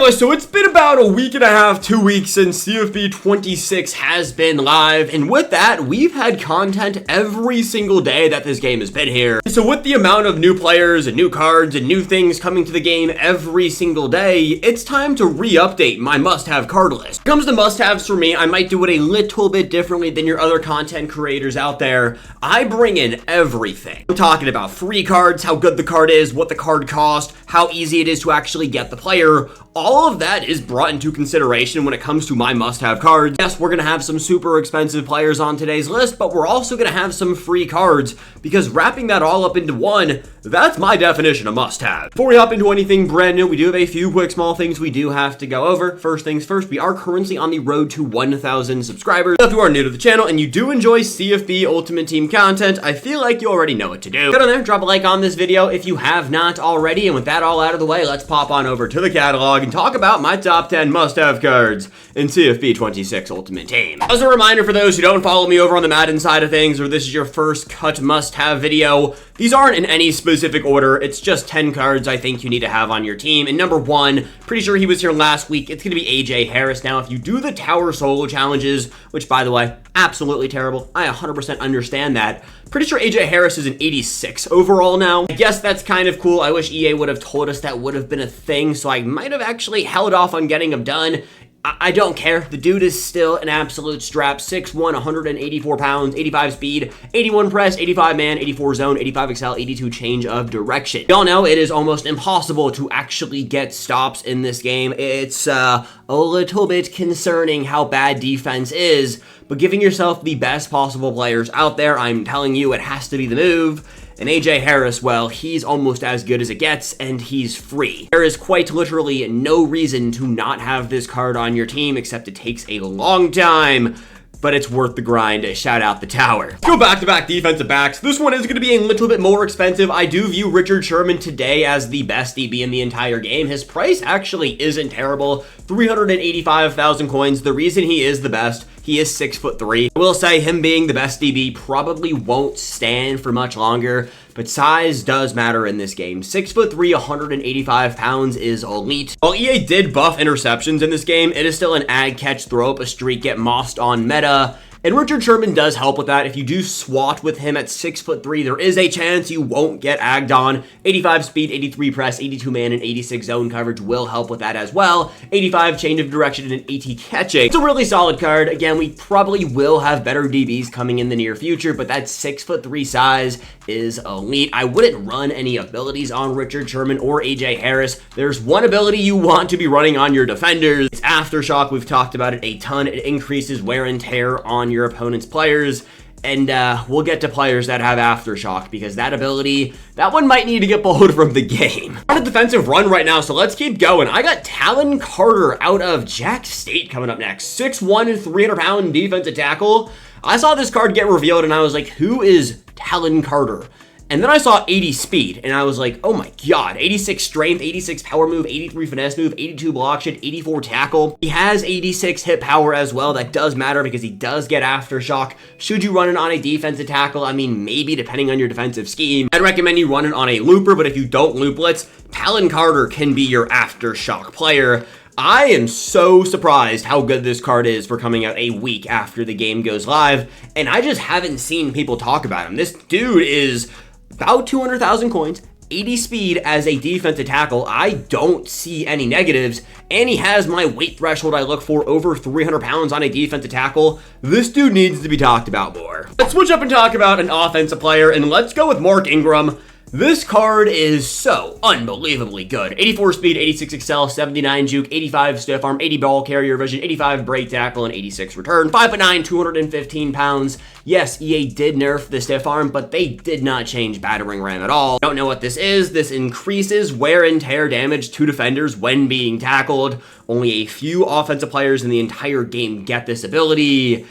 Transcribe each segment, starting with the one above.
Boys, so it's been about a week and a half, 2 weeks since CFB 26 has been live, and with that, we've had content every single day that this game has been here. So with the amount of new players and new cards and new things coming to the game every single day, it's time to re-update my must-have card list. When it comes to must-haves for me, I might do it a little bit differently than your other content creators out there. I bring in everything. I'm talking about free cards, how good the card is, what the card costs, how easy it is to actually get the player. All of that is brought into consideration when it comes to my must-have cards. Yes, we're going to have some super expensive players on today's list, but we're also going to have some free cards, because wrapping that all up into one, that's my definition of must-have. Before we hop into anything brand new, we do have a few quick small things we do have to go over. First things first, we are currently on the road to 1,000 subscribers. If you are new to the channel and you do enjoy CFB Ultimate Team content, I feel like you already know what to do. Get on there, drop a like on this video if you have not already, and with that all out of the way, let's pop on over to the catalog and talk about my top 10 must-have cards in CFB 26 Ultimate Team. As a reminder for those who don't follow me over on the Madden side of things, or this is your first cut must-have video, these aren't in any specific order. It's just 10 cards I think you need to have on your team. And number one, pretty sure he was here last week, it's going to be AJ Harris. Now, if you do the Tower Solo challenges, which by the way, absolutely terrible, I 100% understand that. Pretty sure AJ Harris is an 86 overall now. I guess that's kind of cool. I wish EA would have told us that would have been a thing, so I might have actually held off on getting him done. I don't care. The dude is still an absolute strap. 6'1", 184 pounds, 85 speed, 81 press, 85 man, 84 zone, 85 excel, 82 change of direction. Y'all know it is almost impossible to actually get stops in this game. It's a little bit concerning how bad defense is, but giving yourself the best possible players out there, I'm telling you, it has to be the move. And AJ Harris, well, he's almost as good as it gets, and he's free. There is quite literally no reason to not have this card on your team, except it takes a long time, but it's worth the grind. Shout out the Tower. Let's go back-to-back defensive backs. This one is going to be a little bit more expensive. I do view Richard Sherman today as the best DB in the entire game. His price actually isn't terrible. 385,000 coins. The reason he is the best, he is 6'3". I will say him being the best DB probably won't stand for much longer, but size does matter in this game. 6'3", 185 pounds is elite. While EA did buff interceptions in this game, it is still an ag catch, throw up a streak, get mossed on meta. And Richard Sherman does help with that. If you do swat with him at 6'3", there is a chance you won't get agged on. 85 speed, 83 press, 82 man, and 86 zone coverage will help with that as well. 85 change of direction and 80 catching. It's a really solid card. Again, we probably will have better DBs coming in the near future, but that 6'3" size is elite. I wouldn't run any abilities on Richard Sherman or AJ Harris. There's one ability you want to be running on your defenders. It's Aftershock. We've talked about it a ton. It increases wear and tear on your opponent's players, and we'll get to players that have Aftershock, because that ability, that one might need to get pulled from the game. On a defensive run right now, so let's keep going. I got Talon Carter out of Jack State coming up next. 6'1", 300-pound defensive tackle. I saw this card get revealed, and I was like, who is Talon Carter? And then I saw 80 speed, and I was like, oh my god, 86 strength, 86 power move, 83 finesse move, 82 block shit, 84 tackle. He has 86 hit power as well. That does matter because he does get Aftershock. Should you run it on a defensive tackle? I mean, maybe, depending on your defensive scheme. I'd recommend you run it on a looper, but if you don't loop blitz, Talon Carter can be your Aftershock player. I am so surprised how good this card is for coming out a week after the game goes live, and I just haven't seen people talk about him. This dude is about 200,000 coins, 80 speed as a defensive tackle. I don't see any negatives, and he has my weight threshold I look for, over 300 pounds on a defensive tackle. This dude needs to be talked about more. Let's switch up and talk about an offensive player, and let's go with Mark Ingram. This card is so unbelievably good. 84 speed, 86 excel, 79 juke, 85 stiff arm, 80 ball carrier vision, 85 break tackle, and 86 return. 5'9", 215 pounds. Yes, EA did nerf the stiff arm, but they did not change battering ram at all. Don't know what this is. This increases wear and tear damage to defenders when being tackled. Only a few offensive players in the entire game get this ability.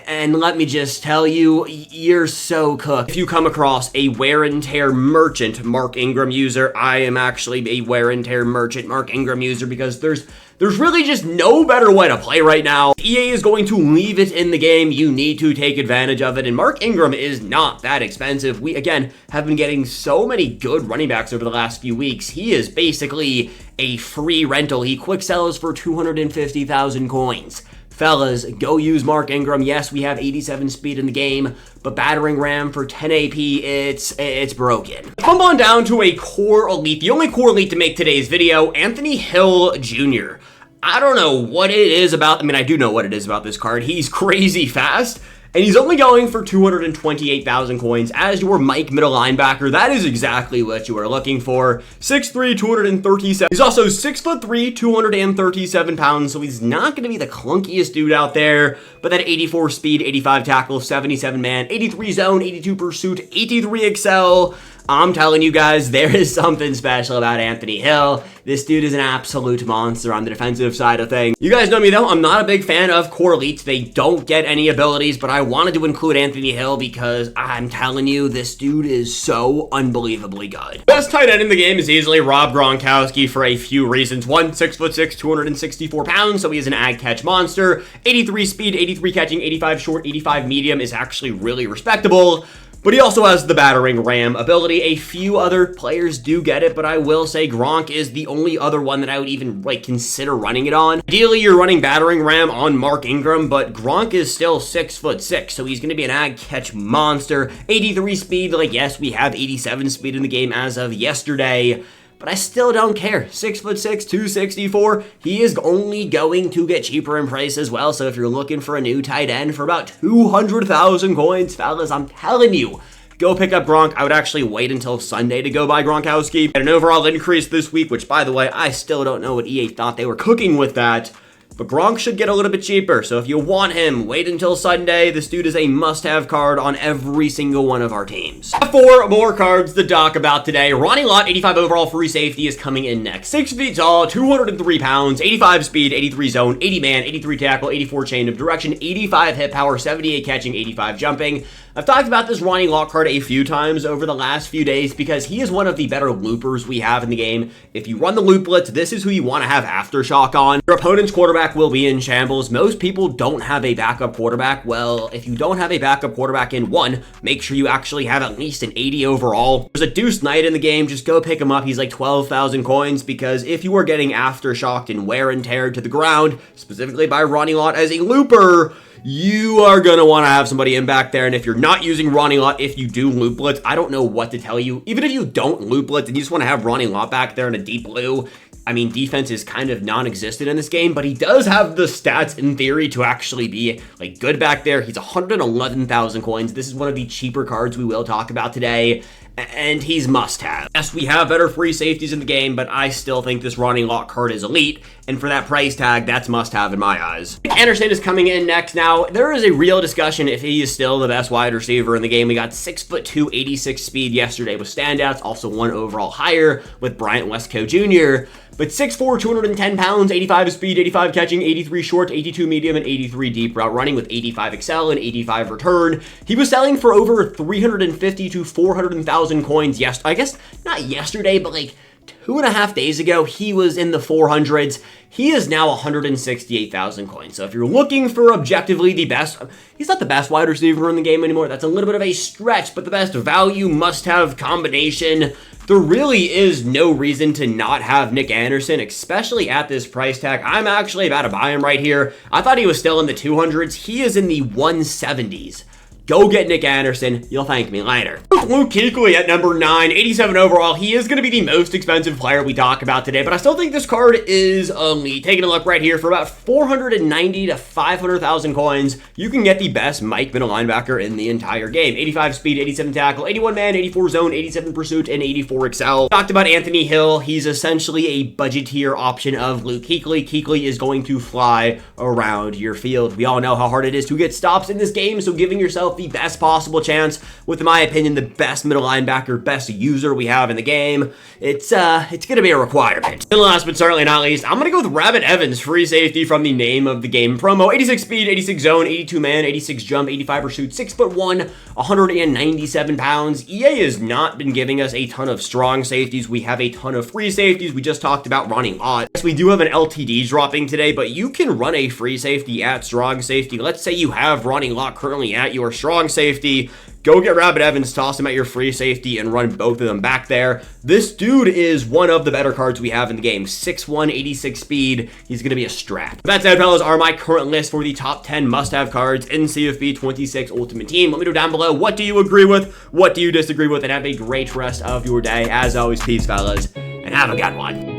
And let me just tell you, you're so cooked. If you come across a wear and tear merchant Mark Ingram user, I am actually a wear and tear merchant Mark Ingram user because there's really just no better way to play right now. EA is going to leave it in the game. You need to take advantage of it. And Mark Ingram is not that expensive. We, again, have been getting so many good running backs over the last few weeks. He is basically a free rental. He quick sells for 250,000 coins. Fellas, go use Mark Ingram. Yes, we have 87 speed in the game, but battering ram for 10 AP, it's broken. Come on down to a core elite. The only core elite to make today's video, Anthony Hill Jr. I don't know what it is about, I do know what it is about this card. He's crazy fast. And he's only going for 228,000 coins as your Mike middle linebacker. That is exactly what you are looking for. 6'3", 237. He's also 6'3", 237 pounds, so he's not going to be the clunkiest dude out there. But that 84 speed, 85 tackle, 77 man, 83 zone, 82 pursuit, 83 excel. I'm telling you guys, there is something special about Anthony Hill. This dude is an absolute monster on the defensive side of things. You guys know me though, I'm not a big fan of core elites. They don't get any abilities, but I wanted to include Anthony Hill because I'm telling you, this dude is so unbelievably good. Best tight end in the game is easily Rob Gronkowski for a few reasons. One, 6'6", 264 pounds, so he is an ag catch monster. 83 speed, 83 catching, 85 short, 85 medium is actually really respectable. But he also has the battering ram ability. A few other players do get it, but I will say Gronk is the only other one that I would even consider running it on. Ideally, you're running battering ram on Mark Ingram, but Gronk is still 6'6", so he's going to be an ag catch monster. 83 speed, yes, we have 87 speed in the game as of yesterday. But I still don't care. 6'6", 264. He is only going to get cheaper in price as well. So if you're looking for a new tight end for about 200,000 coins, fellas, I'm telling you, go pick up Gronk. I would actually wait until Sunday to go buy Gronkowski. And an overall increase this week, which by the way, I still don't know what EA thought they were cooking with that. But Gronk should get a little bit cheaper, so if you want him, wait until Sunday. This dude is a must-have card on every single one of our teams. 4 more cards to talk about today. Ronnie Lott, 85 overall free safety, is coming in next. 6 feet tall, 203 pounds, 85 speed, 83 zone, 80 man, 83 tackle, 84 chain of direction, 85 hit power, 78 catching, 85 jumping. I've talked about this Ronnie Lott card a few times over the last few days because he is one of the better loopers we have in the game. If you run the loop blitz, this is who you want to have aftershock on. Your opponent's quarterback will be in shambles. Most people don't have a backup quarterback. Well, if you don't have a backup quarterback in one, make sure you actually have at least an 80 overall. There's a Deuce Knight in the game. Just go pick him up. He's like 12,000 coins because if you are getting aftershocked and wear and tear to the ground, specifically by Ronnie Lott as a looper, you are going to want to have somebody in back there. And if you're not using Ronnie Lott, if you do loop blitz, I don't know what to tell you. Even if you don't loop blitz and you just want to have Ronnie Lott back there in a deep blue, defense is kind of non-existent in this game, but he does have the stats in theory to actually be good back there. He's 111,000 coins. This is one of the cheaper cards we will talk about today. And he's must-have. Yes, we have better free safeties in the game, but I still think this Ronnie Lott card is elite. And for that price tag, that's must-have in my eyes. Anderson is coming in next. Now, there is a real discussion if he is still the best wide receiver in the game. We got 6'2", 86 speed yesterday with standouts. Also 1 overall higher with Bryant Westco Jr., but 6'4", 210 pounds, 85 speed, 85 catching, 83 short, 82 medium, and 83 deep route running with 85 excel and 85 return. He was selling for over 350 to 400,000 coins. Yes, I guess not yesterday, but 2.5 days ago, he was in the 400s. He is now 168,000 coins. So if you're looking for objectively the best, he's not the best wide receiver in the game anymore. That's a little bit of a stretch, but the best value must-have combination. There really is no reason to not have Nick Anderson, especially at this price tag. I'm actually about to buy him right here. I thought he was still in the 200s. He is in the 170s. Go get Nick Anderson. You'll thank me later. Luke Kuechly at number 9, 87 overall. He is going to be the most expensive player we talk about today, but I still think this card is elite. Taking a look right here, for about 490 to 500,000 coins, you can get the best Mike middle linebacker in the entire game. 85 speed, 87 tackle, 81 man, 84 zone, 87 pursuit, and 84 excel. Talked about Anthony Hill. He's essentially a budget tier option of Luke Kuechly. Kuechly is going to fly around your field. We all know how hard it is to get stops in this game, so giving yourself yourself the best possible chance with, in my opinion, the best middle linebacker, best user we have in the game, it's going to be a requirement. And last but certainly not least, I'm going to go with Rabbit Evans, free safety from the name of the game promo. 86 speed, 86 zone, 82 man, 86 jump, 85 pursuit, 6'1", 197 pounds. EA has not been giving us a ton of strong safeties. We have a ton of free safeties. We just talked about Ronnie Lott. Yes, we do have an LTD dropping today, but you can run a free safety at strong safety. Let's say you have Ronnie Lott currently at your strong safety. Go get Rabbit Evans, toss him at your free safety, and run both of them back there. This dude is one of the better cards we have in the game. 6'1", 86 speed. He's going to be a strap. That said, fellas, are my current list for the top 10 must-have cards in CFB 26 Ultimate Team. Let me know down below, what do you agree with? What do you disagree with? And have a great rest of your day. As always, peace, fellas, and have a good one.